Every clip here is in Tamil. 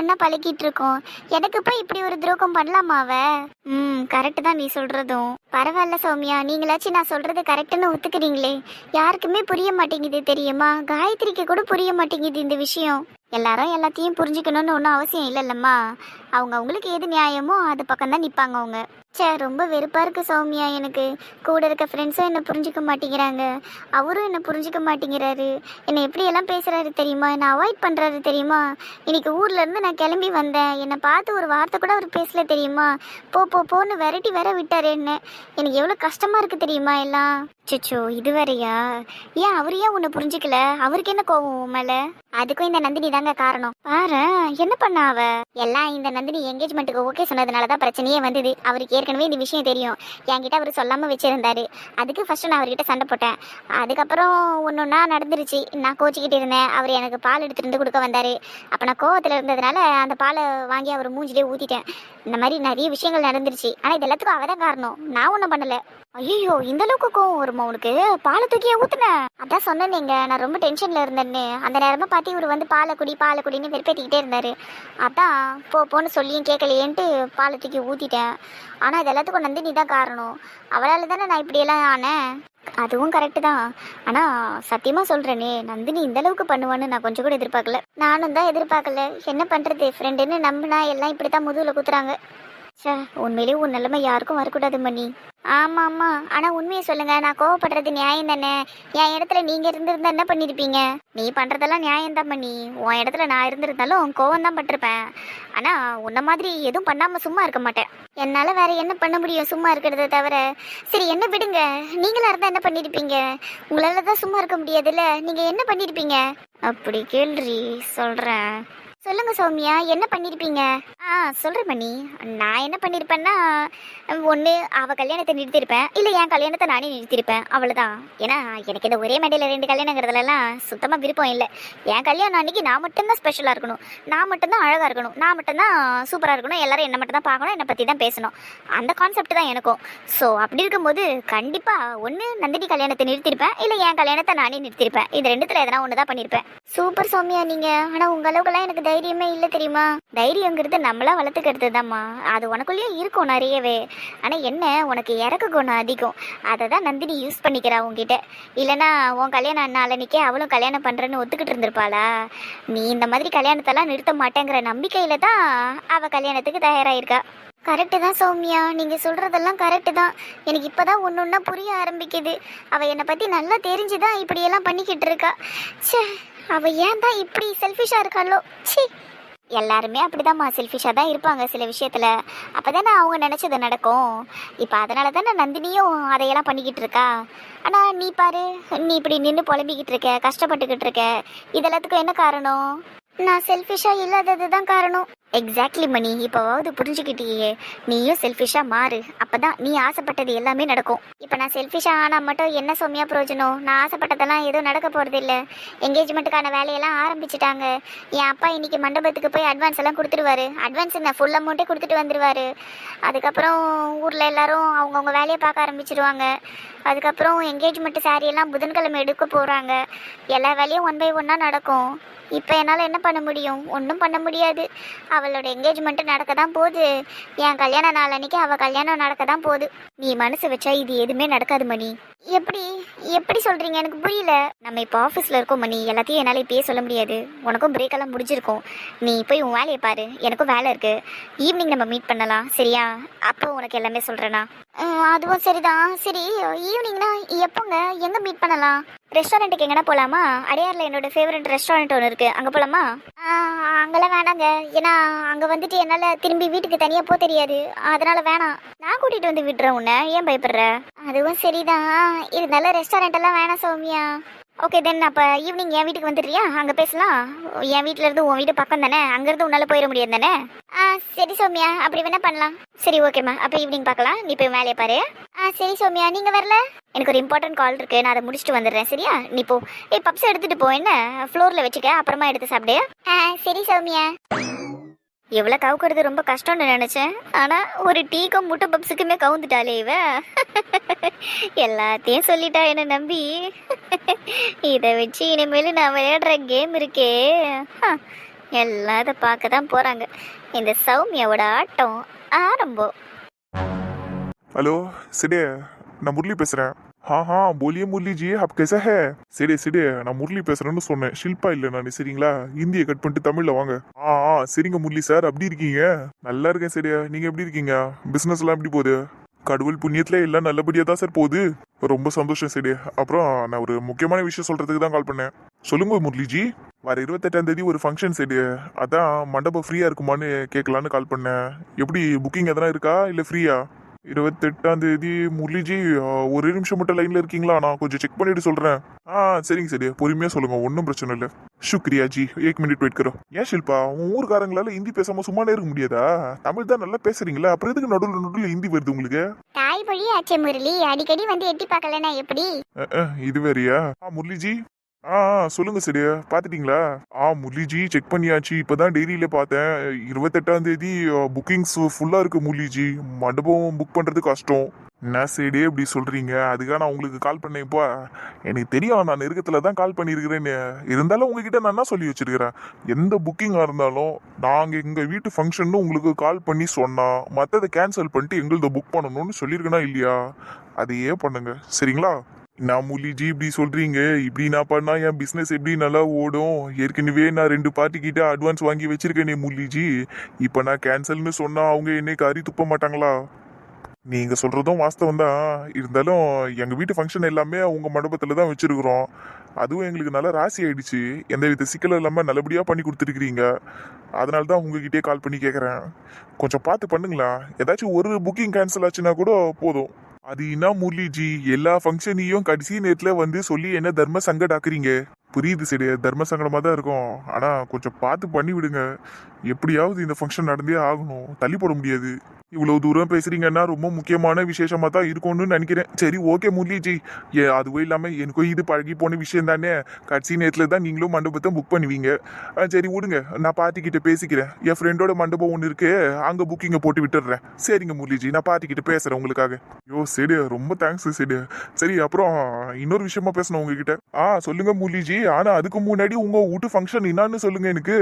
ஒன்னா பழகிட்டு இருக்கோம். எனக்கு போய் இப்படி ஒரு துரோகம் பண்ணலாமா அவ? கரெக்டு தான் நீ சொல்றதும். பரவாயில்ல சௌமியா, நீங்களாச்சும் நான் சொல்றது கரெக்டுன்னு ஒத்துக்கிறீங்களே. யாருக்குமே புரிய மாட்டேங்குது தெரியுமா? காயத்ரிக்கு கூட புரிய மாட்டேங்குது இந்த விஷயம். எல்லாரும் எல்லாத்தையும் புரிஞ்சுக்கணும்னு ஒன்றும் அவசியம் இல்லைல்லம்மா. அவங்க அவங்களுக்கு எது நியாயமோ அது பக்கம் தான் நிற்பாங்க அவங்க. சே, ரொம்ப வெறுப்பாக இருக்குது சௌமியா. எனக்கு கூட இருக்க ஃப்ரெண்ட்ஸும் என்னை புரிஞ்சிக்க மாட்டேங்கிறாங்க, அவரும் என்னை புரிஞ்சிக்க மாட்டேங்கிறாரு. என்னை எப்படியெல்லாம் பேசுகிறாரு தெரியுமா, என்னை அவாய்ட் பண்ணுறாரு தெரியுமா. இன்னைக்கு ஊர்லேருந்து நான் கிளம்பி வந்தேன், என்னை பார்த்து ஒரு வார்த்தை கூட அவர் பேசல தெரியுமா. போன்னு விரட்டி வேற விட்டாரு என்ன. எனக்கு எவ்வளோ கஷ்டமாக இருக்குது தெரியுமா எல்லாம். சிச்சோ, இது வேறையா? ஏன் அவர் ஏன் உன்னை புரிஞ்சிக்கல? அவருக்கு என்ன கோவம் மேலே? அதுக்கும் இந்த நந்தினி தாங்க காரணம். பாரு என்ன பண்ண அவ. எல்லாம் இந்த நந்தினி என்கேஜ்மெண்ட்டுக்கு ஓகே சொன்னதுனாலதான் பிரச்சனையே வந்தது. அவருக்கு ஏற்கனவே இந்த விஷயம் தெரியும், என்கிட்ட அவர் சொல்லாம வச்சிருந்தாரு. அதுக்கு ஃபர்ஸ்ட் நான் அவர்கிட்ட சண்டை போட்டேன். அதுக்கப்புறம் ஒன்னொன்னா நடந்துருச்சு. நான் கோச்சிக்கிட்டு இருந்தேன், அவர் எனக்கு பால் எடுத்துட்டு வந்து கொடுக்க வந்தாரு. அப்ப நான் கோவத்துல இருந்ததுனால அந்த பாலை வாங்கி அவர் மூஞ்சிலே ஊத்திட்டேன். இந்த மாதிரி நிறைய விஷயங்கள் நடந்துருச்சு. ஆனா இது எல்லாத்துக்கும் அவதான் காரணம், நான் ஒன்றும் பண்ணல. ஐயோ, இந்த அளவுக்கு கோவம் வருமா உனக்கு? பாலை தூக்கியே ஊத்துன? அதான் சொன்னேங்க, நான் ரொம்ப டென்ஷன்ல இருந்தேன்னு. அந்த நேரமா பார்த்து இவர் வந்து பாலை குடின்னு வெறுப்பேற்றிக்கிட்டே இருந்தாரு. அதான் போன்னு சொல்லியும் கேட்கலையேன்ட்டு பாலை தூக்கி ஊத்திட்டேன். ஆனா இது எல்லாத்துக்கும் நந்தினி தான் காரணம். அவளால தானே நான் இப்படியெல்லாம் ஆனேன். அதுவும் கரெக்டு தான். ஆனா சத்தியமா சொல்றேனே, நந்தினி இந்த அளவுக்கு பண்ணுவான்னு நான் கொஞ்சம் கூட எதிர்பார்க்கல. நானும் தான் எதிர்பார்க்கல. என்ன பண்றது, ஃப்ரெண்டுன்னு நம்பினா எல்லாம் இப்படித்தான் முதுகுல குத்துறாங்க. சே, உண்மையிலேயே உன் நிலைமை யாருக்கும் வரக்கூடாது மணி. ஆமா ஆமா, ஆனா உண்மையை சொல்லுங்க, நான் கோவப்படுறது நியாயம் தானே? என் இடத்துல நீங்க இருந்திருந்தா என்ன பண்ணிருப்பீங்க? நீ பண்றதெல்லாம் நியாயம் தான் மணி. உன் இடத்துல நான் இருந்திருந்தாலும் கோவம் தான் பட்டிருப்பேன். ஆனா உன்ன மாதிரி எதுவும் பண்ணாம சும்மா இருக்க மாட்டேன். என்னால வேற என்ன பண்ண முடியும் சும்மா இருக்கிறத தவிர? சரி என்ன விடுங்க, நீங்களா இருந்தா என்ன பண்ணிருப்பீங்க? உங்களால தான் சும்மா இருக்க முடியாதுல்ல, நீங்க என்ன பண்ணிருப்பீங்க? அப்படி கேள்றி, சொல்றேன். சொல்லுங்க சௌமியா, என்ன பண்ணிருப்பீங்க? சொல்றேன் மணி. நான் என்ன பண்ணிருப்பேன்னா, ஒன்று அவ கல்யாணத்தை நிறுத்திருப்பேன், இல்லை என் கல்யாணத்தை நானே நிறுத்திருப்பேன், அவ்வளோதான். ஏன்னா எனக்கு இந்த ஒரே மேடையில் 2 கல்யாணங்கிறதுலாம் சுத்தமாக விருப்பம் இல்லை. என் கல்யாணம் அன்னைக்கு நான் மட்டும்தான் ஸ்பெஷலாக இருக்கணும், நான் மட்டும்தான் அழகாக இருக்கணும், நான் மட்டும்தான் சூப்பராக இருக்கணும், எல்லாரும் என்னை மட்டும் தான் பார்க்கணும், என்னை பற்றி தான் பேசணும். அந்த கான்செப்ட் தான் எனக்கும். ஸோ அப்படி இருக்கும்போது கண்டிப்பாக ஒன்று நந்தினி கல்யாணத்தை நிறுத்திருப்பேன், இல்லை என் கல்யாணத்தை நானே நிறுத்திருப்பேன். இது ரெண்டுத்தில் எதனா ஒன்று தான் பண்ணியிருப்பேன். சூப்பர் சௌமியா நீங்கள். ஆனால் உங்கள் அளவுக்குலாம் எனக்கு தைரியமே இல்லை தெரியுமா? தைரியங்கிறது நம்மளா வளர்த்துக்கிறது தான்மா, அது உனக்குள்ளேயே இருக்கும் நிறையவே. ஆனால் என்ன, உனக்கு இறக்க குணம் அதிகம். அதை தான் நந்தினி யூஸ் பண்ணிக்கிறா உங்ககிட்ட. இல்லைனா உன் கல்யாணம் நாளன்னைக்கே அவளும் கல்யாணம் பண்ணுறேன்னு ஒத்துக்கிட்டு இருந்திருப்பாளா? நீ இந்த மாதிரி கல்யாணத்தெல்லாம் நிறுத்த மாட்டேங்கிற நம்பிக்கையில் தான் அவள் கல்யாணத்துக்கு தயாராகிருக்கா. கரெக்டு தான் சௌமியா, நீங்கள் சொல்கிறதெல்லாம் கரெக்டு தான். எனக்கு இப்போ தான் ஒன்று ஒன்றா புரிய ஆரம்பிக்குது. அவள் என்னை பற்றி நல்லா தெரிஞ்சுதான் இப்படியெல்லாம் பண்ணிக்கிட்டு இருக்கா. சே, அவள் ஏன் தான் இப்படி செல்ஃபிஷாக இருக்காளோ? சி, எல்லாருமே அப்படிதாம்மா செல்ஃபிஷாக தான் இருப்பாங்க சில விஷயத்தில். அப்போ தானே அவங்க நினச்சது நடக்கும். இப்போ அதனால தானே நந்தினியும் அதையெல்லாம் பண்ணிக்கிட்டு இருக்கா. ஆனால் நீ பாரு, நீ இப்படி நின்று புலம்பிக்கிட்டு இருக்க, கஷ்டப்பட்டுக்கிட்டு இருக்க. இதெல்லாத்துக்கும் என்ன காரணம்? நான் செல்ஃபிஷாக இல்லாதது தான் காரணம். எக்ஸாக்ட்லி மணி, இப்போவாவது புரிஞ்சுக்கிட்டியே. நீயும் செல்ஃபிஷாக மாறு, அப்போ தான் நீ ஆசைப்பட்டது எல்லாமே நடக்கும். இப்போ நான் செல்ஃபிஷாக ஆனால் மட்டும் என்ன சௌமியா பிரயோஜனம்? நான் ஆசைப்பட்டதெல்லாம் எதுவும் நடக்க போகிறது இல்லை. என்கேஜ்மெண்ட்டுக்கான வேலையெல்லாம் ஆரம்பிச்சிட்டாங்க. என் அப்பா இன்னைக்கு மண்டபத்துக்கு போய் அட்வான்ஸ் எல்லாம் கொடுத்துருவாரு. அட்வான்ஸ் என்ன, ஃபுல் அமௌண்ட்டே கொடுத்துட்டு வந்துடுவார். அதுக்கப்புறம் ஊரில் எல்லாரும் அவங்கவுங்க வேலையை பார்க்க ஆரம்பிச்சிடுவாங்க. அதுக்கப்புறம் என்கேஜ்மெண்ட் சாரியெல்லாம் புதன்கிழமை எடுக்க போகிறாங்க. எல்லா வேலையும் 1 by 1 நடக்கும். இப்போ என்னால் என்ன பண்ண முடியும்? ஒன்றும் பண்ண முடியாது. அவளோட என்கேஜ்மெண்ட்டு நடக்க தான் போகுது. என் கல்யாண நாள் அன்னைக்கு அவள் கல்யாணம் நடக்க தான் போகுது. நீ மனசு வச்சா இது எதுவுமே நடக்காது மணி. எப்படி சொல்கிறீங்க? எனக்கு புரியல. நம்ம இப்போ ஆஃபீஸில் இருக்கோம் மணி, எல்லாத்தையும் என்னால் இப்பயே சொல்ல முடியாது. உனக்கும் பிரேக்கெல்லாம் முடிஞ்சிருக்கும். நீ போய் உன் வேலையை பாரு, எனக்கும் வேலை இருக்குது. ஈவினிங் நம்ம மீட் பண்ணலாம், சரியா? அப்போ உனக்கு எல்லாமே சொல்கிறேண்ணா. அதுவும் சரிதான். சரி, ஈவினிங்னா எப்போங்க, எங்கே மீட் பண்ணலாம்? ரெஸ்டாரண்ட்டுக்கு எங்கன்னா போகலாமா? அடையாரில் என்னோட ஃபேவரட் ரெஸ்டாரண்ட் ஒன்று இருக்குது, அங்கே போகலாமா? அங்கெல்லாம் வேணாங்க. ஏன்னா அங்கே வந்துட்டு என்னால் திரும்பி வீட்டுக்கு தனியாக போக தெரியாது, அதனால் வேணாம். நான் கூட்டிகிட்டு வந்து விடுறேன் உன்னை, ஏன் பயப்படுற? அதுவும் சரிதான், இருந்தாலும் ரெஸ்டாரண்ட் எல்லாம் வேணாம் சௌமியா. ஓகே தென், அப்போ ஈவினிங் என் வீட்டுக்கு வந்துடுறியா? அங்கே பேசலாம். என் வீட்டிலேருந்து உன் வீடு பக்கம் தானே, அங்கேருந்து உன்னால் போயிட முடியாது தானே? சரி சௌமியா, அப்படி வேணா பண்ணலாம். சரி ஓகேம்மா, அப்போ ஈவினிங் பார்க்கலாம். நீ போய் வேலையை பாரு. சரி சௌமியா, நீங்கள் வரல? எனக்கு ஒரு இம்பார்ட்டன்ட் கால் இருக்குது, நான் அதை முடிச்சுட்டு வந்துடுறேன், சரியா? நீ போ. பப்ஸ் எடுத்துகிட்டு போ, என்ன ஃப்ளோரில் வச்சுக்க, அப்புறமா எடுத்து சாப்பிடு. சரி சௌமியா. எவ்வளோ கவுக்கிறது ரொம்ப கஷ்டம்னு நினச்சேன், ஆனால் ஒரு டீக்கும் முட்டை பப்ஸுக்குமே கவுந்துட்டாலே இவ. எல்லாத்தையும் சொல்லிட்டா என்னை நம்பி. இதை வச்சு இனிமேல் நான் விளையாடுற கேம் இருக்கே, எல்லாம் அதை பார்க்க தான் போறாங்க. இந்த சௌமியாவோட ஆட்டம் ஆரம்பம். हेलो सिडे நான் முரளி பேசுறேன். हाँ बोलिए मुरली जी आप कैसा है? சிடே நான் முரளி பேசுறேன்னு சொன்னேன், ஷில்பா இல்ல நான். சரிங்களா, இந்தியை கட் பண்ணிட்டு தமிழ்ல வாங்க. சரிங்க முரளி சார், அப்படி இருக்கீங்க? நல்லா இருக்கேன் சிடே, நீங்க எப்படி இருக்கீங்க? பிசினஸ் எல்லாம் எப்படி போகுது? கடவுள் புண்ணியத்துல எல்லாம் நல்லபடியா தான் சார் போகுது. ரொம்ப சந்தோஷம் சிடே. அப்புறம் நான் ஒரு முக்கியமான விஷயம் சொல்றதுக்கு தான் கால் பண்ணேன். சொல்லுங்க முரளிஜி. வர 28ஆம் தேதி ஒரு ஃபங்க்ஷன் சைடு, அதான் மண்டபம் ஃப்ரீயா இருக்குமான்னு கேட்கலான்னு கால் பண்ணேன். எப்படி புக்கிங் எதனா இருக்கா இல்ல ஃப்ரீயா? 28ஆம் தேதி முரளிஜி, ஒரு நிமிஷம் மட்டும் லைன்ல இருக்கீங்களா? நான் கொஞ்சம் செக் பண்ணிட்டு சொல்றேன். சரிங்க சரி, பொறுமையா சொல்லுங்க, ஒன்றும் பிரச்சனை இல்லை. शुक्रिया जी, 1 मिनट वेट करो. ஏன் ஷில்பா, உன் ஊர்காரங்களால ஹிந்தி பேசாம சும்மானே இருக்க முடியாதா? தமிழ் தான் நல்லா பேசுறீங்களா, அப்புறம் எதுக்கு நடுவில் ஹிந்தி வருது உங்களுக்கு? தாய்மொழி ஆச்சே முரளி, அடிக்கடி வந்து எட்டி பார்க்கலனா எப்படி? இது வேறையா? முரளிஜி. சொல்லுங்க சரி, பாத்துட்டீங்களா? முரளிஜி செக் பண்ணியாச்சு, இப்பதான் டெய்ரியில பார்த்தேன். 28ஆம் தேதி புக்கிங்ஸ் ஃபுல்லா இருக்கு முரளிஜி. மண்டபம் புக் பண்றது கஷ்டம். என்ன சைடே இப்படி சொல்றீங்க? அதுக்காக நான் உங்களுக்கு கால் பண்ணேன். இப்போ எனக்கு தெரியும் நான் நெருக்கத்துல தான் கால் பண்ணியிருக்கிறேன்னு. இருந்தாலும் உங்ககிட்ட நான் என்ன சொல்லி வச்சிருக்கிறேன், எந்த புக்கிங்கா இருந்தாலும் நாங்க எங்க வீட்டு ஃபங்க்ஷன் உங்களுக்கு கால் பண்ணி சொன்னா மற்றதை கேன்சல் பண்ணிட்டு எங்களது புக் பண்ணணும்னு சொல்லியிருக்கேனா இல்லையா? அதையே பண்ணுங்க சரிங்களா? நான் முரளிஜி இப்படி சொல்றீங்க, இப்படி நான் பண்ணா என் பிசினஸ் எப்படி நல்லா ஓடும்? ஏற்கனவே நான் 2 பார்ட்டி கிட்ட அட்வான்ஸ் வாங்கி வச்சிருக்கேனே முரளிஜி. இப்போ நான் கேன்சல்னு சொன்னா அவங்க என்னை கறி துப்ப மாட்டாங்களா? நீங்க சொல்றதும் வாஸ்தவம் தான். இருந்தாலும் எங்க வீட்டு ஃபங்க்ஷன் எல்லாமே உங்க மண்டபத்துல தான் வச்சிருக்கிறோம். அதுவும் எங்களுக்கு நல்லா ராசி ஆயிடுச்சு. எந்த வித சிக்கலும் இல்லாம நல்லபடியா பண்ணி கொடுத்துருக்கீங்க. அதனால தான் உங்ககிட்டயே கால் பண்ணி கேட்குறேன். கொஞ்சம் பார்த்து பண்ணுங்களா? ஏதாச்சும் ஒரு புக்கிங் கேன்சல் ஆச்சுன்னா கூட போதும். அது என்ன முரளிஜி, எல்லா ஃபங்க்ஷனையும் கடைசி நேரத்துல வந்து சொல்லி என்ன தர்ம சங்கடாக்குறீங்க? புரியுது சரி, தர்ம சங்கடமா தான் இருக்கும். ஆனா கொஞ்சம் பார்த்து பண்ணி விடுங்க. எப்படியாவது இந்த ஃபங்க்ஷன் நடந்தே ஆகணும், தள்ளி போட முடியாது. இவ்வளவு தூரம் பேசுறீங்கன்னா ரொம்ப முக்கியமான விசேஷமா தான் இருக்கும்னு நினைக்கிறேன். சரி ஓகே முரளிஜி. அதுவும் இல்லாம எனக்கும் இது பழகி போன விஷயம் தானே. கடைசி நேரத்துல தான் நீங்களும் மண்டபத்தை புக் பண்ணுவீங்க. சரி விடுங்க, நான் பாட்டிக்கிட்ட பேசிக்கிறேன். என் ஃப்ரெண்டோட மண்டபம் ஒன்று இருக்கு, அங்க புக்கிங்க போட்டு விட்டுடுறேன். சரிங்க முரளிஜி, நான் பாட்டிக்கிட்ட பேசுறேன் உங்களுக்காக. சரி, ரொம்ப தேங்க்ஸ் சரி. சரி, அப்புறம் இன்னொரு விஷயமா பேசணும் உங்ககிட்ட. சொல்லுங்க முரளிஜி. ஆனா அதுக்கு முன்னாடி உங்க வீட்டு ஃபங்க்ஷன் என்னான்னு சொல்லுங்க எனக்கு.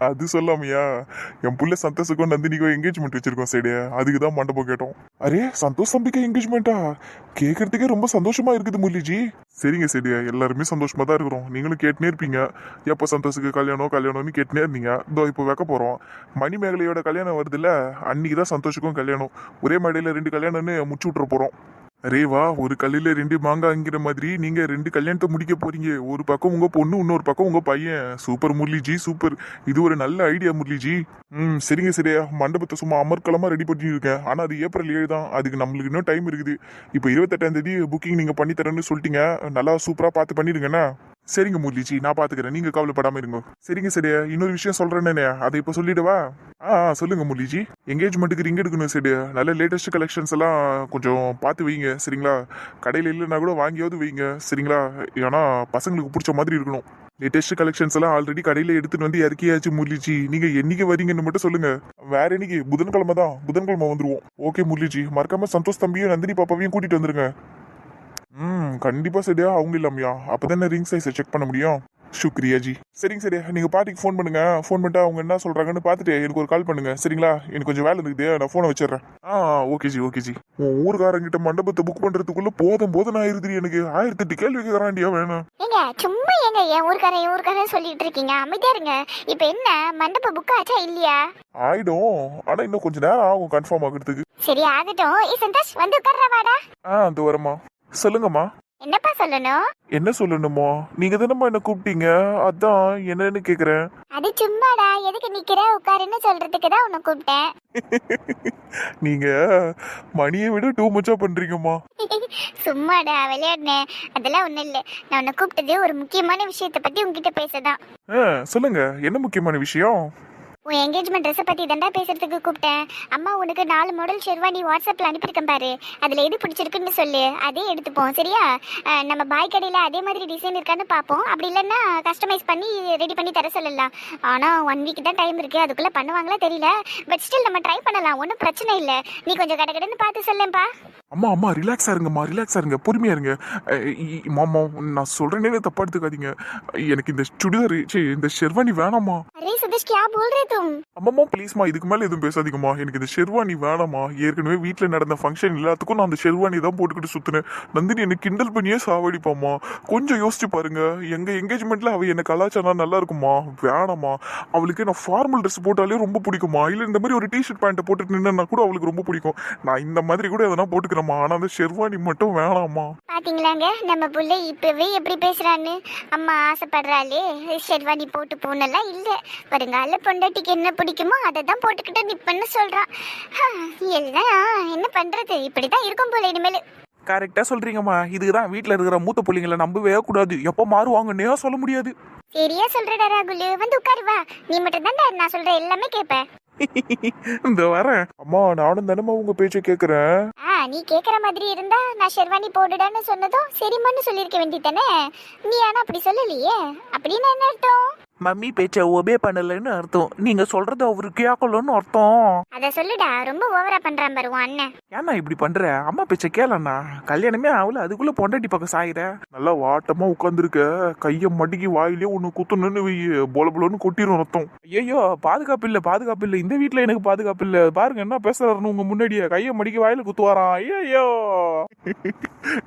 அது சொல்லாமையா, என் புள்ள சந்தோஷுக்கும் நந்தினிக்கும் என்கேஜ்மெண்ட் வச்சிருக்கோம் சைடு, அதுக்கு தான் மண்டபம் கேட்டோம். அரே சந்தோஷ் தம்பிக்கு என்கேஜ்மெண்டா? கேட்கறதுக்கே ரொம்ப சந்தோஷமா இருக்குது முரளிஜி. சரிங்க சரி, எல்லாருமே சந்தோஷமா தான் இருக்கிறோம். நீங்களும் கேட்டுனே இருப்பீங்க, எப்போ சந்தோஷுக்கு கல்யாணம்னு கேட்டுனே இருந்தீங்க. இதோ இப்போ வைக்க போறோம். மணிமேகலையோட கல்யாணம் வருதுல்ல, அன்னைக்கு தான் சந்தோஷுக்கும் கல்யாணம். ஒரே மேடையில 2 கல்யாணம்னு முடிச்சு விட்டுற போறோம். அரேவா, ஒரு கல்லில 2 மாங்காய்ங்கிற மாதிரி நீங்க 2 கல்யாணத்தை முடிக்க போறீங்க. ஒரு பக்கம் உங்க பொண்ணு, இன்னொரு பக்கம் உங்க பையன். Super Murali ji, super. இது ஒரு நல்ல ஐடியா முரளிஜி. சரிங்க சரியா, மண்டபத்தை சும்மா அமர்க்கலமா ரெடி பண்ணி இருக்கேன். ஆனா அது ஏப்ரல் 7 தான், அதுக்கு நம்மளுக்கு இன்னும் டைம் இருக்குது. இப்போ 28ஆம் தேதி புக்கிங் நீங்க பண்ணி தரேன்னு சொல்லிட்டீங்க. நல்லா சூப்பரா பார்த்து பண்ணிடுங்கண்ணா. சரிங்க முரளிஜி, நான் பாத்துக்கிறேன், நீங்க கவலைப்படாம இருங்க. சரிங்க சரியா, இன்னொரு விஷயம் சொல்றேன்னு அதை இப்போ சொல்லிடுவா? சொல்லுங்க முரளிஜி. என்கேஜ்மெண்ட்டுக்கு ரிங் எடுக்கணும் சரி, நல்ல லேட்டஸ்ட் கலெக்ஷன்ஸ் எல்லாம் கொஞ்சம் பார்த்து வைங்க சரிங்களா? கடையில் இல்லைன்னா கூட வாங்கியாவது வைங்க சரிங்களா? ஏன்னா பசங்களுக்கு பிடிச்ச மாதிரி இருக்கணும். லேட்டஸ்ட் கலெக்ஷன்ஸ் எல்லாம் ஆல்ரெடி கடையில எடுத்துட்டு வந்து இறக்கியாச்சு முரளிஜி. நீங்க என்னைக்கு வரீங்கன்னு மட்டும் சொல்லுங்க. வேற என்னைக்கு? புதன்கிழமை தான், புதன்கிழமை வந்துருவோம். ஓகே முரளிஜி, மறக்காம சந்தோஷ் தம்பியும் நந்தினி பாப்பாவையும் கூட்டிட்டு வந்துருங்க. கண்டிப்பா சரியா, அவங்க இல்லாமையா? அப்பதானே ரிங் சைஸை செக் பண்ண முடியும். शुक्रिया जी. சரிங்க சரி, நீங்க பாட்டிக்கு ஃபோன் பண்ணுங்க. ஃபோன் பண்ணிட்டு அவங்க என்ன சொல்றாங்கன்னு பார்த்துட்டு எனக்கு ஒரு கால் பண்ணுங்க சரிங்களா? எனக்கு கொஞ்சம் வேலை இருக்குது, நான் ஃபோனை வச்சிடுறேன். Okay G. உன் ஊர்காரங்கிட்ட மண்டபத்தை புக் பண்றதுக்குள்ள போதும் நான் இருந்துரு. எனக்கு 1008 கேள்வி கேட்கறாண்டியா வேணும். ஏங்க சும்மா ஏங்க என் ஊர்க்காரன் சொல்லிட்டு இருக்கீங்க, அமைதியா இருங்க. இப்போ என்ன மண்டபம் புக் ஆச்சா இல்லையா? ஆயிடும், ஆனா இன்னும் கொஞ்சம் நேரம் ஆகும் கன்ஃபார்ம் ஆகிறதுக்கு. சரி ஆகட்டும். சந்தோஷ் வந்து உட்கார்றா வாடா. அந்த வரமா. சொல்லுங்கம்மா. என்னப்பா சொல்லணும்? என்ன சொல்லணுமோ? நீங்க தானம்மா என்ன கூப்பிட்டீங்க, அதான் என்னன்னு கேக்குறேன். அது சும்மாடா, எதுக்கு நிக்கிற உட்காருன்னு சொல்றதுக்கு தான் உன்னை கூப்பிட்டேன். நீங்க மணியை விட டூ மச்சா பண்றீங்கம்மா. சும்மாடா விளையாடுனேன், அதெல்லாம் ஒண்ணும் இல்ல. நான் உன்னை கூப்பிட்டது ஒரு முக்கியமான விஷயத்தை பத்தி உங்ககிட்ட பேசதான். சொல்லுங்க, என்ன முக்கியமான விஷயம்? உன் என்கேஜ்மெண்ட் ட்ரெஸ்ஸை பற்றி தாண்டா பேசுறதுக்கு கூப்பிட்டேன். அம்மா உனக்கு 4 மாடல் ஷெர்வானி வாட்ஸ்அப்பில் அனுப்பியிருக்கேன் பாரு. அதில் எது பிடிச்சிருக்குன்னு சொல்லு, அதே எடுத்துப்போம் சரியா? நம்ம பாய் கடையில் அதே மாதிரி டிசைன் இருக்கான்னு பார்ப்போம். அப்படி இல்லைன்னா கஸ்டமைஸ் பண்ணி ரெடி பண்ணி தர சொல்லலாம். ஆனால் 1 வீக் தான் டைம் இருக்குது, அதுக்குள்ளே பண்ணுவாங்களா தெரியல. பட் ஸ்டில் நம்ம ட்ரை பண்ணலாம், ஒன்றும் பிரச்சனை இல்லை. நீ கொஞ்சம் கடகடன்னு பார்த்து சொல்லேன்ப்பா. அம்மா அம்மா ரிலாக்ஸா இருங்க, பொறுமையா இருங்க. மாமா நான் சொல்றேனே தப்பா எடுத்துக்காதீங்க. எனக்கு இந்த சுடிதார் இந்த ஷெர்வானி வேணாமா. அரே சுதேஷ் क्या बोल रहे तुम? அம்மாம்மா ப்ளீஸ்மா, இதுக்கு மேலே எதுவும் பேசாதீங்கம்மா. எனக்கு இந்த ஷெர்வானி வேணாமா. ஏற்கனவே வீட்டில் நடந்த ஃபங்க்ஷன் எல்லாத்துக்கும் நான் அந்த ஷெர்வானி தான் போட்டுக்கிட்டு சுற்றினேன். நந்தினி என்னை கிண்டல் பண்ணியே சாவடிப்பாம்மா. கொஞ்சம் யோசிச்சு பாருங்க, எங்கள் என்கேஜ்மெண்ட்டில் அவள் என்னை கலாச்சாரம் நல்லா இருக்குமா? வேணாமா. அவளுக்கு நான் ஃபார்மல் ட்ரெஸ் போட்டாலே ரொம்ப பிடிக்குமா. இல்லை இந்த மாதிரி ஒரு டிஷர்ட் பேண்ட்டை போட்டுட்டு நின்னா கூட அவளுக்கு ரொம்ப பிடிக்கும். நான் இந்த மாதிரி கூட எதனா போட்டுக்கிறேம்மா. ஆனால் அந்த ஷெர்வானி மட்டும் வேணாமா. பாத்தீங்களாங்க நம்ம புள்ள இப்பவே எப்படி பேசுறான்னு. அம்மா ஆசைப்படுறாளே ஷெர்வானி போட்டு போனெல்லாம் இல்லை. வருங்கால பொண்டாட்டிக்கு என்ன பிடிக்குமோ அதை தான் போட்டுக்கிட்டு நிப்பன்னு சொல்றான். எல்லாம் என்ன பண்றது, இப்படிதான் இருக்கும் போல இனிமேல். கரெக்டாக சொல்கிறீங்கம்மா. இதுக்கு தான் வீட்டில் இருக்கிற மூத்த பிள்ளைங்களை நம்பவே கூடாது. எப்போ மாறுவாங்கன்னே சொல்ல முடியாது. சரியா சொல்றடா ராகுல், வந்து உட்காரு வா. நீ மட்டும் தான் நான் சொல்ற எல்லாமே கேட்ப. இந்த வரேன். அம்மா நானும் தானம்மா உங்க பேச்சை கேட்குறேன். நீ கேக்குற மாதிரி இருந்தா நான் ஷெர்வானி போடுடான்னு சொன்னதும் சரிம்மான்னு சொல்லியிருக்க வேண்டியதானே. நீ ஆனா அப்படி சொல்லலையே. அப்படின்னு என்ன அர்த்தம்? மம்மி பேச்சை ஒபே பண்ணலைன்னு அர்த்தம். நீங்கள் சொல்கிறது அவரு கேட்கலன்னு அர்த்தம். அத சொல்லுடா, ரொம்ப ஓவரா பண்றான் பாரு உன் அண்ணன். ஏன்னா இப்படி பண்ணுற? அம்மா பேச்சை கேளண்ணா. கல்யாணமே ஆகல, அதுக்குள்ளே பொண்டாட்டி பக்கம் சாயிற. நல்லா வாட்டமா உட்காந்துருக்க. கையை மடிக்கி வாயிலே ஒன்று குத்துணுன்னு போல போலன்னு கொட்டிடும் ரத்தம். ஐயோ பாதுகாப்பு இல்லை. இந்த வீட்டில் எனக்கு பாதுகாப்பு இல்லை. பாருங்க என்ன பேசுறாருன்னு உங்க முன்னாடியே கையை மடிக்கி வாயில குத்துவாரான். ஐயோ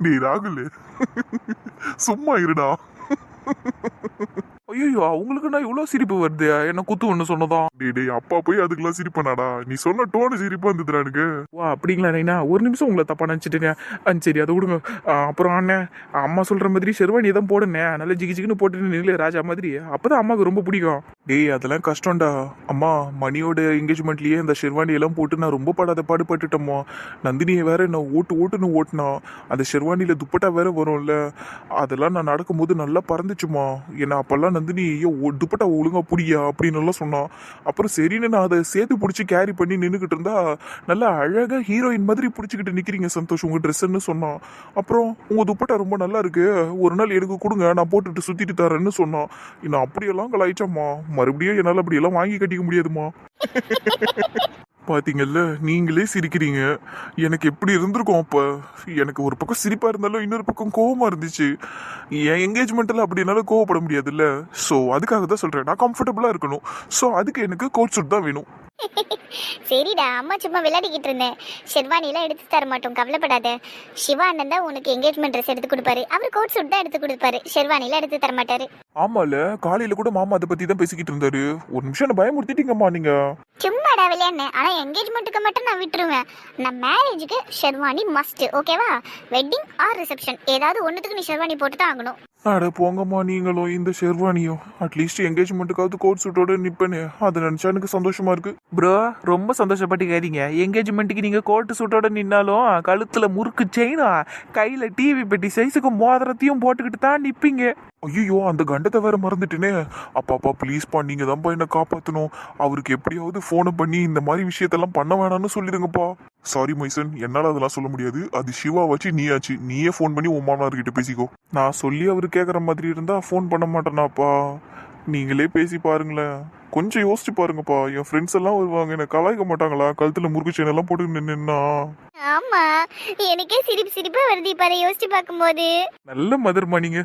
நீ ராகுல் சும்மா இருடா. ஐயோ உங்களுக்கு நான் இவ்வளோ சிரிப்பு வருது என்ன குத்து ஒன்று சொன்னதான். டேய் அப்பா போய் அதுக்கெல்லாம் சிரிப்பானாடா. நீ சொன்ன டோனு சிரிப்பா இருந்துதுடா எனக்கு. வா அப்படிங்களா நைனா? ஒரு நிமிஷம் உங்களை தப்பா நினச்சிட்டுங்க. சரி அதை விடுங்க. அப்புறம் அண்ணன் அம்மா சொல்கிற மாதிரி ஷெர்வானி தான் போடுனே. நல்லா ஜிகின்னு போட்டுட்டு நில்லு ராஜா மாதிரி. அப்போ தான் அம்மாவுக்கு ரொம்ப பிடிக்கும். டேய் அதெல்லாம் கஷ்டம்டா. அம்மா மணியோட என்கேஜ்மெண்ட்லயே இந்த ஷெர்வானி எல்லாம் போட்டு நான் ரொம்ப பாடுபட்டுட்டேம்மா. நந்தினியை வேற என்ன ஓட்டுன்னு ஓட்டுனா. அந்த ஷெர்வானியில துப்பட்டா வேற வரும்ல, அதெல்லாம் நான் நடக்கும்போது நல்லா பறந்துச்சுமா. ஏன்னா அப்பெல்லாம் நந்தினி ஐயோ துப்பட்டா ஒழுங்கா புடியா அப்படின்னு எல்லாம் சொன்னான். அப்புறம் சரின்னு நான் அதை சேர்த்து பிடிச்சி கேரி பண்ணி நின்றுக்கிட்டு இருந்தா நல்லா அழகா ஹீரோயின் மாதிரி பிடிச்சிக்கிட்டு நிக்கிறீங்க சந்தோஷ் உங்க ட்ரெஸ்ன்னு சொன்னான். அப்புறம் உங்க துப்பட்டா ரொம்ப நல்லா இருக்கு, ஒரு நாள் எனக்கு கொடுங்க நான் போட்டுட்டு சுத்திட்டு தரேன்னு சொன்னான். இன்னும் அப்படியெல்லாம் கலாய்ச்சாம்மா. மறுபடியும் என்னால் அப்படியெல்லாம் வாங்கி கட்டிக்க முடியாதுமா. பாத்தீங்கல்ல நீங்களே சிரிக்கிறீங்க. எனக்கு எப்படி இருந்திருக்கும் அப்ப. எனக்கு ஒரு பக்கம் சிரிப்பா இருந்தாலும் இன்னொரு பக்கம் கோவமா இருந்துச்சு. என் என்கேஜ்மெண்ட்ல அப்படி என்னால கோவப்பட முடியாதுல்ல. ஸோ அதுக்காக தான் சொல்றேன், நான் கம்ஃபர்டபுளா இருக்கணும். ஸோ அதுக்கு எனக்கு கோட் சூட் தான் வேணும். சரிடா, அம்மா சும்மா விளையாடிக்கிட்டு இருந்தேன். ஷெர்வானிலாம் எடுத்து தர மாட்டோம், கவலைப்படாத. சிவா அண்ணன் தான் உனக்கு என்கேஜ்மெண்ட் ட்ரெஸ் எடுத்து கொடுப்பாரு. அவர் கோட் சூட் தான் எடுத்து கொடுப்பாரு, ஷெர்வானிலாம் எடுத்து தர மாட்டாரு. ஆமால காலையில கூட மாமா அதை பத்தி தான் பேசிக்கிட்டு இருந்தாரு. ஒரு நிமிஷம் என்ன பயமுறுத்திட்டீங்கம்மா நீங்க. சும்மாடா விளையாடுனேன். ஆனா என்கேஜ்மெண்ட்டுக்கு மட்டும் நான் விட்டுருவேன். நான் மேரேஜுக்கு ஷெர்வானி மஸ்ட், ஓகேவா? வெட்டிங் ஆர் ரிசப்ஷன் ஏதாவது ஒன்றுத்துக்கு நீ ஷெர்வானி போட்டு தான் ஆகணும். அட போங்கம்மா நீங்களும் இந்த ஷெர்வானியும். அட்லீஸ்ட் என்கேஜ்மெண்ட்டுக்காவது கோட் சூட்டோட நிப்பேனே, அதை நினைச்சா எனக்கு சந்தோஷமா இருக்கு. ப்ரோ ரொம்ப சந்தோஷப்பட்டுக்காதீங்க. என்கேஜ்மெண்ட்டுக்கு நீங்கள் கோட்டு சூட்டோட நின்னாலும் கழுத்தில் முறுக்கு செயினா கையில் டிவி பெட்டி சைஸுக்கு மோதிரத்தையும் போட்டுக்கிட்டு தான் நிற்பீங்க. ஐயோ அந்த கண்டத்தை வேற மறந்துட்டேனே. அப்பாப்பா ப்ளீஸ்ப்பா நீங்க தான்ப்பா என்ன காப்பாற்றணும். அவருக்கு எப்படியாவது ஃபோனை பண்ணி இந்த மாதிரி விஷயத்தெல்லாம் பண்ண வேணாம்னு சொல்லிடுங்கப்பா. சாரி மைசன், என்னால் அதெல்லாம் சொல்ல முடியாது. அது சிவா வச்சு நீயாச்சு. நீயே ஃபோன் பண்ணி உன் மாமனார்கிட்ட பேசிக்கோ. நான் சொல்லி அவர் கேட்குற மாதிரி இருந்தா ஃபோன் பண்ண மாட்டேனாப்பா. நீங்களே பேசி பாருங்களேன். கொஞ்சம் யோசிச்சு பாருங்கப்பா. என் ஃப்ரெண்ட்ஸ் எல்லாம் வருவாங்க, என்ன கலாய்க்க மாட்டாங்களா கழுத்துல முறுக்கு செயின் எல்லாம் போட்டு நின்னா? ஆமா, எனக்கே சிரிப்பா வருது பாரு யோசிச்சு பார்க்கும்போது. நல்ல மதர்மா நீங்க.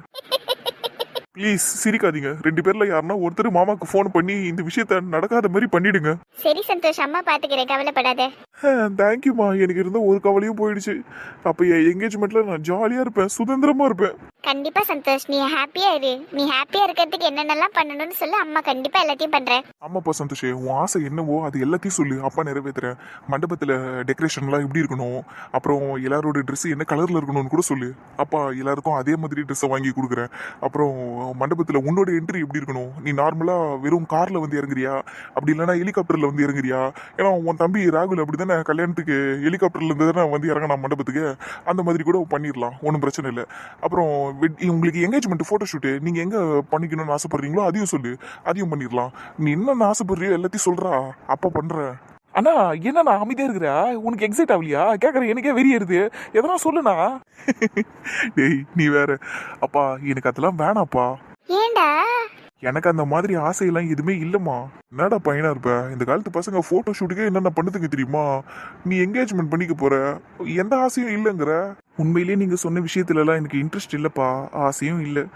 ப்ளீஸ் சிரிக்காதீங்க. 2 பேர்ல யாருன்னா ஒருத்தர் மாமாக்கு ஃபோன் பண்ணி இந்த விஷயத்த நடக்காத மாதிரி பண்ணிடுங்க. சரி சந்தோஷ், அம்மா பாத்துக்கிறேன், கவலைப்படாத. தேங்க்யூமா. எனக்கு இருந்த ஒரு கவலையும் போயிடுச்சு. அப்போ என் என்கேஜ்மெண்ட்ல நான் ஜாலியா இருப்பேன், சுதந்திரமா இருப்பேன். கண்டிப்பா சந்தோஷ், நீ ஹாப்பியா இரு. நீ ஹாப்பியா இருக்கிறதுக்கு என்னென்னலாம் பண்ணணும்னு சொல்லு, அம்மா கண்டிப்பா எல்லாத்தையும் பண்றேன். ஆமாப்பா சந்தோஷ், உன் ஆசை என்னவோ அது எல்லாத்தையும் சொல்லு, அப்பா நிறைவேற்றுறேன். மண்டபத்துல டெக்கரேஷன்லாம் எப்படி இருக்கணும், அப்புறம் எல்லாரோட ட்ரெஸ் என்ன கலர்ல இருக்கணும்னு கூட சொல்லு. அப்பா எல்லாருக்கும் அதே மாதிரி ட்ரெஸ்ஸை வாங்கி கொடுக்குறேன். அப்புறம் மண்டபத்துல உன்னோட என்ட்ரி எப்படி இருக்கணும்? நீ நார்மலா வெறும் கார்ல வந்து இறங்குறியா, அப்படி இல்லைன்னா ஹெலிகாப்டர்ல வந்து இறங்குறியா? ஏன்னா உன் தம்பி ராகுல் அப்படிதானே கல்யாணத்துக்கு ஹெலிகாப்டர்ல இருந்து தானே வந்து இறங்கினா மண்டபத்துக்கு. அந்த மாதிரி கூட பண்ணிடலாம், ஒன்றும் பிரச்சனை இல்லை. அப்புறம் உங்களுக்கு எங்கேஜ்மெண்ட் போட்டோ ஷூட்டு நீங்க எங்க பண்ணிக்கணும்னு ஆசைப்படுறீங்களோ அதையும் சொல்லு, அதையும் பண்ணிடலாம். நீ என்னென்ன ஆசைப்படுறியோ எல்லாத்தையும் சொல்றா, அப்பா பண்றேன். அண்ணா என்னண்ணா அமைதியா இருக்கிற? உனக்கு எக்ஸைட் ஆகலையா? கேட்குறேன், எனக்கே வெறியேறுது. எதனா சொல்லுண்ணா. டேய் நீ வேற. அப்பா எனக்கு அதெல்லாம் வேணாப்பா. ஏண்டா? எனக்கு அந்த மாதிரி ஆசையெல்லாம் எதுவுமே இல்லம்மா. என்னடா பையனா இருப்ப? இந்த காலத்து பசங்க போட்டோ ஷூட்டுக்கே என்னென்ன பண்ணுதுங்க தெரியுமா? நீ என்கேஜ்மெண்ட் பண்ணிக்க போற, எந்த ஆசையும் இல்லைங்கிற. உண்மையிலேயே நீங்க சொன்ன விஷயத்துல எல்லாம் எனக்கு இன்ட்ரெஸ்ட் இல்லப்பா, ஆசையும் இல்லை.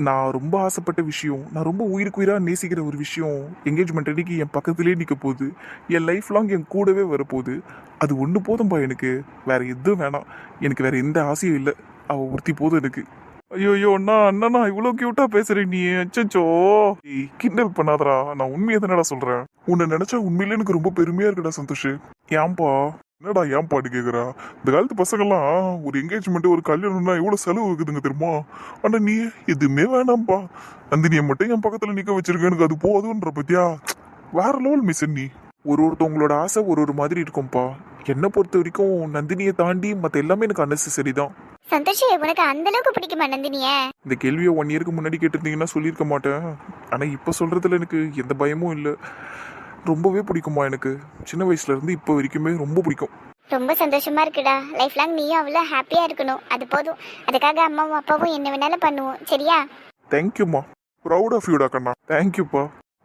நான் ரொம்ப ஆசைப்பட்ட விஷயம், நான் ரொம்ப உயிருக்கு உயிரா நேசிக்கிற ஒரு விஷயம் என்கேஜ்மெண்ட் அன்னைக்கு என் பக்கத்துலேயே நிற்க போகுது. என் லைஃப் லாங் என் கூடவே வரப்போகுது. அது ஒன்று போதும்பா எனக்கு, வேற எதுவும் வேணாம். எனக்கு வேற எந்த ஆசையும் இல்லை. அவள் ஒருத்தி போதும் எனக்கு. ஐயோ அண்ணா, அண்ணா இவ்வளோ கியூட்டா பேசுறேன் நீ. அச்சோ, கிண்டல் பண்ணாதடா, நான் உண்மையை தானடா சொல்றேன். உன்னை நினைச்சா உண்மையிலே எனக்கு ரொம்ப பெருமையா இருக்குடா சந்தோஷ். ஏன்பா? என்னடா ஏன் பாட்டு கேக்குறா? இந்த காலத்து பசங்கெல்லாம் ஒரு என்கேஜ்மெண்ட் ஒரு கல்யாணம்னா எவ்வளவு செலவு இருக்குதுங்க தெரியுமா? ஆனா நீ எதுவுமே வேணாம்பா, நந்தினியை மட்டும் என் பக்கத்துல நிக்க வச்சிருக்க, எனக்கு அது போதுன்ற பத்தியா. வேற லெவல் மிஸ் நீ. ஒருத்தவங்களோட ஆசை ஒரு மாதிரி இருக்கும்பா. என்னை பொறுத்த வரைக்கும் நந்தினியை தாண்டி மற்ற எல்லாமே எனக்கு அன்னெசரி தான். சந்தோஷ், உனக்கு அந்த அளவுக்கு பிடிக்குமா நந்தினிய? இந்த கேள்வியை 1 இயருக்கு முன்னாடி கேட்டிருந்தீங்கன்னா சொல்லியிருக்க மாட்டேன். ஆனால் இப்போ சொல்றதுல எனக்கு எந்த பயமும் இல்லை. ரொம்பவே பிடிக்குமா எனக்கு. சின்ன வயசுல இருந்து இப்போ வரைக்குமே ரொம்ப பிடிக்கும். ரொம்ப சந்தோஷமா இருக்குடா. லைஃப் லாங் நீயும் அவ்வளோ ஹாப்பியா இருக்கணும், அது போதும். அதுக்காக அம்மாவும் அப்பாவும் என்ன வேணாலும் பண்ணுவோம், சரியா? தேங்க்யூம்மா. ப்ரௌட் ஆஃப் யூடா கண்ணா. தேங்க்யூப்பா.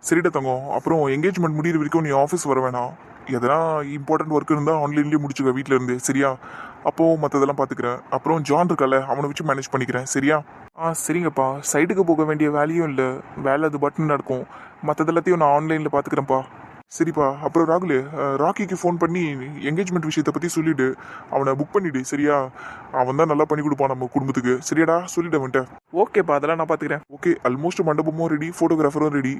சரிடா தங்கம், அப்புறம் என்கேஜ்மெண்ட் முடியிற வரைக்கும் நீ ஆஃபீஸ் வர வேணாம். எதனா இம்பார்ட்டன்ட் ஒர்க் இருந்தால் ஆன்லைன்லேயே முடிச்சுக்க வீட்டில் இருந்து, சரியா? அப்போது மற்றதெல்லாம் பார்த்துக்கிறேன். அப்புறம் ஜான் இருக்கல, அவனை வச்சு மேனேஜ் பண்ணிக்கிறேன், சரியா? சரிங்கப்பா. சைட்டுக்கு போக வேண்டிய வேலையும் இல்லை, வேலை அது பட்டன் நடக்கும். மற்றது எல்லாத்தையும் நான் ஆன்லைனில் பார்த்துக்கிறேன்ப்பா. சரிப்பா. அப்புறம் ராகுல், ராக்கிக்கு ஃபோன் பண்ணி என்கேஜ்மெண்ட் விஷயத்தை பற்றி சொல்லிவிடு, அவனை புக் பண்ணிவிடு, சரியா? அவன் தான் நல்லா பண்ணி கொடுப்பான் நம்ம குடும்பத்துக்கு, சரியாடா? சொல்லிவிட்டு அவன்கிட்ட. ஓகேப்பா, அதெல்லாம் நான் பார்த்துக்கிறேன். ஓகே, ஆல்மோஸ்ட் மண்டபமும் ரெடி, ஃபோட்டோகிராஃபரும் ரெடி.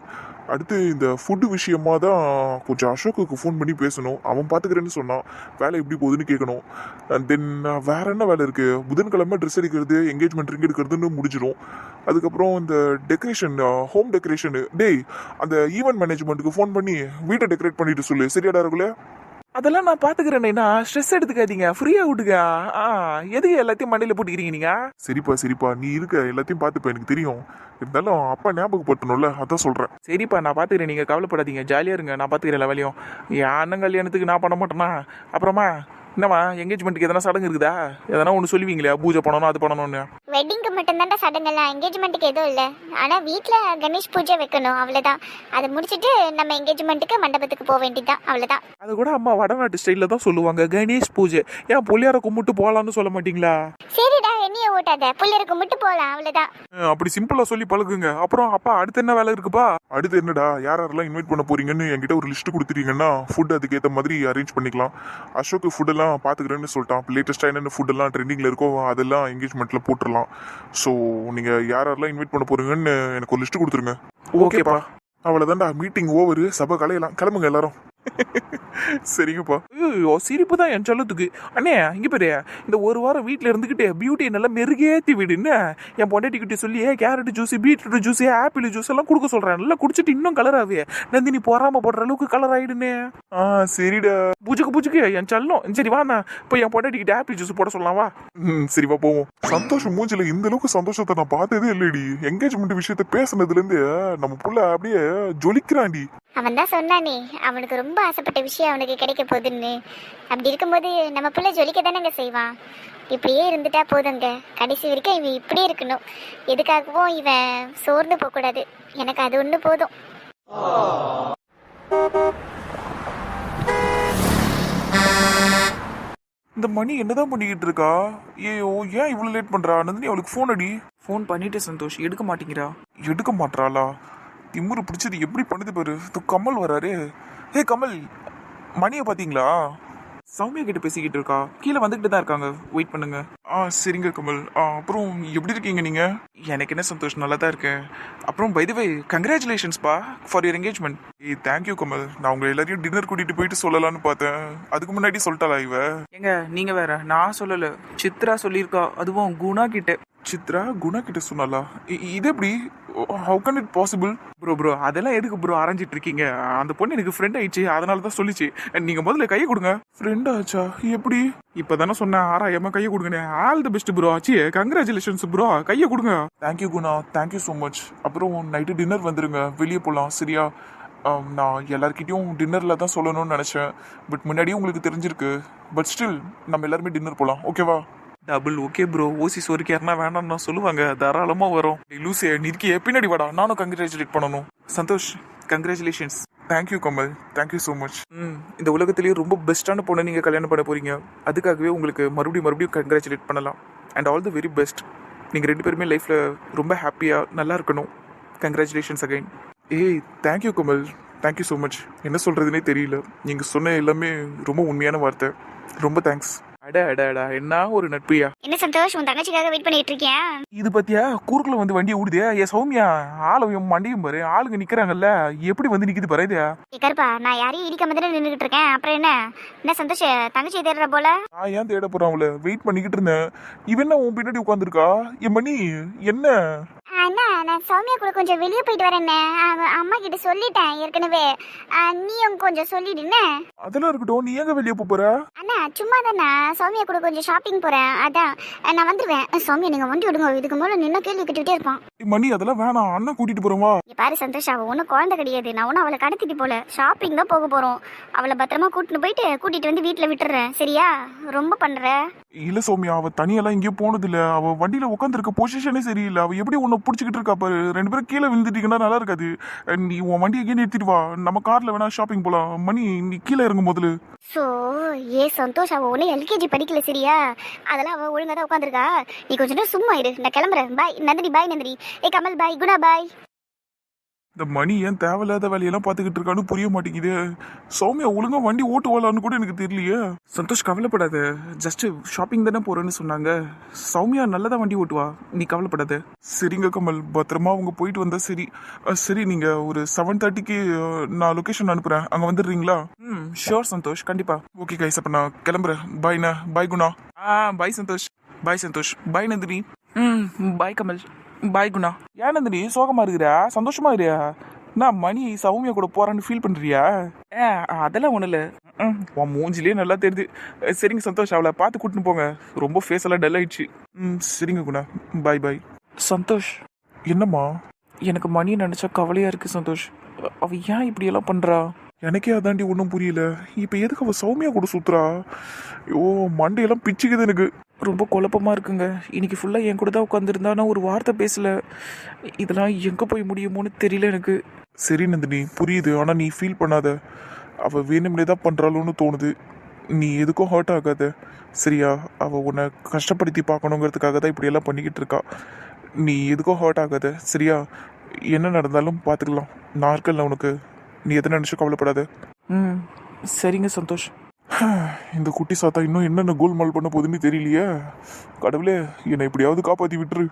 அடுத்து இந்த ஃபுட்டு விஷயமா தான் கொஞ்சம் அசோக்குக்கு ஃபோன் பண்ணி பேசணும். அவன் பார்த்துக்கிறேன்னு சொன்னான். வேலை எப்படி போகுதுன்னு கேட்கணும். அண்ட் தென் வேற என்ன வேலை இருக்குது? புதன்கிழமை ட்ரெஸ் எடுக்கிறது, என்கேஜ்மெண்ட் ரிங் எடுக்கிறதுன்னு முடிஞ்சிடும். அதுக்கப்புறம் இந்த டெக்கரேஷன், ஹோம் டெக்கரேஷனு. டேய், அந்த ஈவெண்ட் மேனேஜ்மெண்ட்டுக்கு ஃபோன் பண்ணி வீட்டை டெக்கரேட் பண்ணிட்டு சொல்லு, சரியாடா ராகுல்? அதெல்லாம் நான் பார்த்துக்கிறேன்னா ஸ்ட்ரெஸ் எடுத்துக்காதீங்க, ஃப்ரீயாக விட்டுங்க. எதுக்கு எல்லாத்தையும் மண்டையில் போட்டுக்கிறீங்க நீங்கள்? சரிப்பா, நீ இருக்க எல்லாத்தையும் பார்த்துப்ப, எனக்கு தெரியும். இருந்தாலும் அப்பா ஞாபகப்படுத்தணும்ல, அதான் சொல்கிறேன். சரிப்பா, நான் பார்த்துக்கிறேன், நீங்கள் கவலைப்படாதீங்க, ஜாலியாக இருங்க, நான் பார்த்துக்கிறேன் எல்லா வேலையும். என் அண்ணன் கல்யாணத்துக்கு நான் பண்ண மாட்டேன்னா அப்புறமா என்னம்மா என்கேஜ்மெண்ட்டுக்கு எதனா சடங்கு இருக்குதா? எதனா ஒன்று சொல்லுவீங்களே, பூஜை பண்ணணும் அது பண்ணணும்னு. வெட்டிங்க்கு மட்டும்தான்டா சடங்கெல்லாம், என்கேஜ்மெண்ட்டுக்கு எதுவும் இல்லை. ஆனால் வீட்டில் கணேஷ் பூஜை வைக்கணும், அவ்வளோதான். அதை முடிச்சுட்டு நம்ம என்கேஜ்மெண்ட்டுக்கு மண்டபத்துக்கு போக வேண்டியதுதான், அவ்வளோதான். அது கூட அம்மா வடநாட்டு ஸ்டைலில் தான் சொல்லுவாங்க, கணேஷ் பூஜை. ஏன் புள்ளியார கும்பிட்டு போகலான்னு சொல்ல மாட்டீங்களா? சரிடா, என்னைய ஓட்டாத, புள்ளருக்கு மட்டும் போகலாம், அவ்வளோதான். அப்படி சிம்பிளாக சொல்லி பழகுங்க. அப்புறம் அப்பா அடுத்து என்ன வேலை இருக்குப்பா? அடுத்து என்னடா, யாரெல்லாம் இன்வைட் பண்ண போறீங்கன்னு என்கிட்ட ஒரு லிஸ்ட் கொடுத்துட்டீங்கன்னா ஃபுட் அதுக்கேற்ற மாதிரி அரேஞ்ச் பண்ணிக்கலாம். அசோக் ஃபுட்டெல்லாம் பார்த்துக்கிறேன்னு சொல்லிட்டான். லேட்டஸ்ட்டாக என்னென்ன ஃபுட்டெல்லாம் ட்ரெண்டிங்கில் இருக்கோ அதெல்லாம் என்கேஜ்மெண்ட்டில் போட்டுடலாம். ஸோ நீங்கள் யாரெல்லாம் இன்வைட் பண்ண போறீங்கன்னு எனக்கு ஒரு லிஸ்ட் கொடுத்துருங்க. ஓகேப்பா. அவ்வளோதான்டா, மீட்டிங் ஓவர், சபை கலையலாம், கிளம்புங்க எல்லாரும். சரிங்கப்பா. ஐயோ, சிரிப்பு தான் என் சொல்லத்துக்கு. அண்ணே இங்கே பேரு, இந்த ஒரு வாரம் வீட்டில் இருந்துக்கிட்டு பியூட்டியை நல்லா மெருகேற்றி விடுன்னு என் பொண்டாட்டிக்கிட்ட சொல்லி carrot juice, beetroot juice, apple juice எல்லாம் கொடுக்க சொல்கிறேன். நல்லா குடிச்சிட்டு இன்னும் கலர் ஆகுது. நந்தினி போறாம போடுற அளவுக்கு கலர் ஆயிடுன்னு. சரிடா. பூஜைக்கு என் சொல்லும். சரி வாண்ணா, இப்போ என் பொண்டாட்டிக்கிட்ட ஆப்பிள் ஜூஸ் போட சொல்லலாம் வா. சரிவா போவோம். சந்தோஷம் மூஞ்சில இந்த அளவுக்கு சந்தோஷத்தை நான் பார்த்ததே இல்லடி. என்கேஜ்மெண்ட் விஷயத்த பேசுனதுலேருந்து நம்ம புள்ள அப்படியே ஜொலிக்கிறாண்டி. அவன் தான் சொன்னானே, அவனுக்கு ரொம்ப ஆசைப்பட்ட விஷயம் அவனுக்கு கிடைக்க போகுதுன்னு. அப்படி இருக்கும்போது நம்ம புள்ள ஜொலிக்க தானேங்க செய்வான். இப்படியே இருந்துட்டா போதுங்க, கடைசி வரைக்கும் இவன் இப்படியே இருக்கணும். எதுக்காகவும் இவன் சோர்ந்து போகக்கூடாது. எனக்கு அது ஒன்று போதும். இந்த மணி என்னதான் பண்ணிக்கிட்டு இருக்கா? ஏயோ, ஏன் இவ்வளோ லேட் பண்ணுறா? நந்தினி அவளுக்கு ஃபோன் அடி. ஃபோன் பண்ணிட்டு சந்தோஷ், எடுக்க மாட்டேங்கிறா. எடுக்க மாட்டாளா? திமுரு பிடிச்சது எப்படி பண்ணுது பாரு. கமல் வராரு. ஹே கமல், மணியை பார்த்தீங்களா? சௌமியா கிட்ட பேசிக்கிட்டு இருக்கா, கீழே வந்துக்கிட்டு தான் இருக்காங்க, வெயிட் பண்ணுங்க. சரிங்க கமல். அப்புறம் எப்படி இருக்கீங்க நீங்க? எனக்கு என்ன சந்தோஷ், நல்லா தான் இருக்கேன். அப்புறம் பை தி வே, கங்க்ராச்சுலேஷன்ஸ்பா for your engagement. Thank you Kamal. நான் உங்க எல்லாரையும் டின்னர் கூட்டிட்டு போயிட்டு சொல்லலாம்னு பார்த்தேன். அதுக்கு முன்னாடி சொல்லிட்டாளா இவ? எங்க நீங்க வேற, நான் சொல்லல, சித்ரா சொல்லியிருக்கா, அதுவும் குணா கிட்ட. சித்ரா குணா கிட்ட சொன்னாலா இது எப்படி? How can it possible? Bro அதெல்லாம் எதுக்கு ப்ரோ அரைஞ்சிட்டு இருக்கீங்க? அந்த பொண்ணு எனக்கு ஃப்ரெண்ட் ஆயிடுச்சு, அதனால தான் சொல்லிச்சு. நீங்க முதல்ல கையை கொடுங்க. ஃப்ரெண்ட் ஆச்சா? எப்படி? இப்பதானே சொன்னேன் ஆறாயமா கையை கொடுங்க. All the best bro. ஆச்சு, கங்க்ராச்சுலேஷன்ஸ் ப்ரோ. கையை கொடுங்க. Thank you Guna, thank you so much. அப்புறம் நைட்டு டின்னர் வந்துருங்க, வெளியே போகலாம் சரியா? நான் எல்லார்கிட்டயும் டின்னரில் தான் சொல்லணும்னு நினச்சேன், பட் முன்னாடியே உங்களுக்கு தெரிஞ்சிருக்கு. பட் ஸ்டில் நம்ம எல்லாருமே டின்னர் போகலாம், ஓகேவா? Double okay bro. ஓசி சோறுக்கு யாருன்னா வேணாம்னா சொல்லுவாங்க, தாராளமாக வரும். லூசே நிற்கிய பின்னாடி வாடா, நானும் கங்க்ராச்சுலேட் பண்ணணும். Santhosh, congratulations. Thank you Kamal, thank you so much. இந்த உலகத்திலேயே ரொம்ப பெஸ்ட்டான பொண்ணை நீங்கள் கல்யாணம் பண்ண போகிறீங்க. அதுக்காகவே உங்களுக்கு மறுபடியும் கங்க்ராச்சுலேட் பண்ணலாம். And all the very best. நீங்கள் 2 பேருமே லைஃப்பில் ரொம்ப ஹாப்பியாக நல்லா இருக்கணும். Congratulations again. ஏய் thank you Kamal, thank you so much. என்ன சொல்கிறதுனே தெரியல. நீங்கள் சொன்ன எல்லாமே ரொம்ப உண்மையான வார்த்தை. ரொம்ப தேங்க்ஸ். அடா என்ன ஒரு நட்பியா. என்ன சந்தோஷ், உன் தங்கச்சிக்காக வெயிட் பண்ணிட்டு இருக்கேன். இது பத்தியா கூறுக்குள்ள வந்து வண்டியை ஓடுதே. ஏ சௌமியா, ஆளையும் மண்டியும் பாரு, ஆளுங்க நிக்கிறாங்கல்ல, எப்படி வந்து நிக்குது பாரு. இது கருப்பா, நான் யாரையும் இடிக்காம தானே நின்றுகிட்டு இருக்கேன். அப்புறம் என்ன சந்தோஷ் தங்கச்சி தேடுற போல? நான் ஏன் தேட போறேன் அவளை? வெயிட் பண்ணிக்கிட்டு இருந்தேன். இவன் உன் பின்னாடி உட்காந்துருக்கா? என் மணி என்ன? அண்ணா, நான் சௌமியா கூட கொஞ்சம் வெளியே போயிட்டு வரேன்னே. அம்மா கிட்ட சொல்லிட்டேன் ஏற்கனவே. நீயும் கொஞ்சம் சொல்லிடுன்னு. அதெல்லாம் இருக்கட்டும், நீ எங்க வெளியே போற? அண்ணா சும்மா தானே, சௌமியா கூட கொஞ்சம் ஷாப்பிங் போறேன், அதான் நான் வந்துருவேன். சௌமியா நீங்க வண்டி விடுங்க, இதுக்கு மேல நின்ன கேள்வி கேட்டுக்கிட்டே இருப்பான். மணி அதெல்லாம் வேணாம், அண்ணன் கூட்டிட்டு போறோமா? பாரு சந்தோஷ், அவ ஒன்றும் குழந்தை கிடையாது. நான் ஒன்றும் அவளை கடத்திட்டு போல, ஷாப்பிங் தான் போக போறோம். அவளை பத்திரமா கூட்டிட்டு வந்து வீட்டில் விட்டுறேன் சரியா? ரொம்ப பண்ற. இல்ல சௌமியா, அவ தனியெல்லாம் எங்கேயும் போனது இல்ல. அவ வண்டியில உட்காந்துருக்க பொசிஷனே சரியில்லை. அவ எப்படி உன்னை பிடிச்சிக்கிட்டு இருக்கா பாரு. 2 பேரும் கீழே விழுந்துட்டீங்கன்னா நல்லா இருக்காது. நீ உன் வண்டியை எங்கேயும் நிறுத்திட்டு வா, நம்ம கார்ல வேணா ஷாப்பிங் போலாம். மணி நீ கீழே இறங்கும் முதல்ல. ஸோ சந்தோஷ், அவள் ஒன்றும் எல்கேஜி படிக்கல சரியா? அதெல்லாம் அவள் ஒழுங்காக தான் உட்காந்துருக்கா. நீ கொஞ்சம் நேரம் சும்மா இரு, நான் கிளம்புறேன். பாய் நந்தினி, பாய் நந்தினி. ஏ கமல் பாய், குணா பாய். இந்த மணி ஏன் தேவையில்லாத வேலையெல்லாம் பார்த்துக்கிட்டு இருக்கான்னு புரிய மாட்டேங்குது. சௌமியா ஒழுங்கா வண்டி ஓட்டுவாளான்னு கூட எனக்கு தெரியலையே. சந்தோஷ் கவலைப்படாத, ஜஸ்ட் ஷாப்பிங் தானே போறேன்னு சொன்னாங்க. சௌமியா நல்லதா வண்டி ஓட்டுவா, நீ கவலைப்படாத. சரிங்க கமல், பத்திரமா அவங்க போயிட்டு வந்தா சரி. சரி, நீங்க ஒரு 7:30க்கு நான் லொகேஷன் அனுப்புறேன், அங்க வந்துடுறீங்களா? ஷோர் சந்தோஷ், கண்டிப்பா. ஓகே கைஸ், அப்ப நான் கிளம்புறேன். பாய்ண்ணா, பாய் குணா. பாய் சந்தோஷ். பாய் சந்தோஷ். பாய் நந்தினி. பாய் கமல். பாய் குணா. ஏன் நந்தினி சோகமா இருக்கிறியா? சந்தோஷமா இருக்கியா? நான் மணி சௌமியா கூட போறான்னு ஃபீல் பண்றியா? அதெல்லாம் ஒண்ணு இல்ல. உன் மூஞ்சிலே நல்லா தெரியுது. சரிங்க சந்தோஷ், அவளை பார்த்து கூட்டின்னு போங்க. ரொம்ப ஃபேஸ் எல்லாம் டல் ஆயிடுச்சு. சரிங்க குணா, பாய் பாய். சந்தோஷ், என்னம்மா? எனக்கு மணியை நினைச்சா கவலையா இருக்கு சந்தோஷ். அவ ஏன் இப்படி எல்லாம் பண்றா? எனக்கே அதாண்டி ஒன்றும் புரியல. இப்போ எதுக்கு அவ சௌமியா கூட சுத்துறா? ஓ, மண்டையெல்லாம் பிச்சுக்குது எனக்கு. ரொம்ப குழப்பமா இருக்குங்க. இன்னைக்கு ஃபுல்லா என் கூட தான் உட்காந்துருந்தா, நான் ஒரு வார்த்தை பேசல. இதெல்லாம் எங்க போய் முடியுமோன்னு தெரியல எனக்கு. சரி நந்தினி, புரியுது. ஆனால் நீ ஃபீல் பண்ணாத. அவ வேணும்னே தான் பண்றாளோன்னு தோணுது. நீ எதுக்கும் ஹர்ட் ஆகாத சரியா? அவ உன்னை கஷ்டப்படுத்தி பார்க்கணுங்கிறதுக்காக தான் இப்படியெல்லாம் பண்ணிக்கிட்டு இருக்கா. நீ எதுக்கும் ஹர்ட் ஆகாத சரியா? என்ன நடந்தாலும் பார்த்துக்கலாம். நான் இருக்கல உனக்கு. நீ எதை நினைச்சு கவலைப்படாத. சரிங்க சந்தோஷ். இந்த குட்டி சாத்தா இன்னும் என்னென்ன கோல்மால் பண்ண போகுதுன்னு தெரியலையே. கடவுளே, என்னை எப்படியாவது காப்பாற்றி விட்டுரு.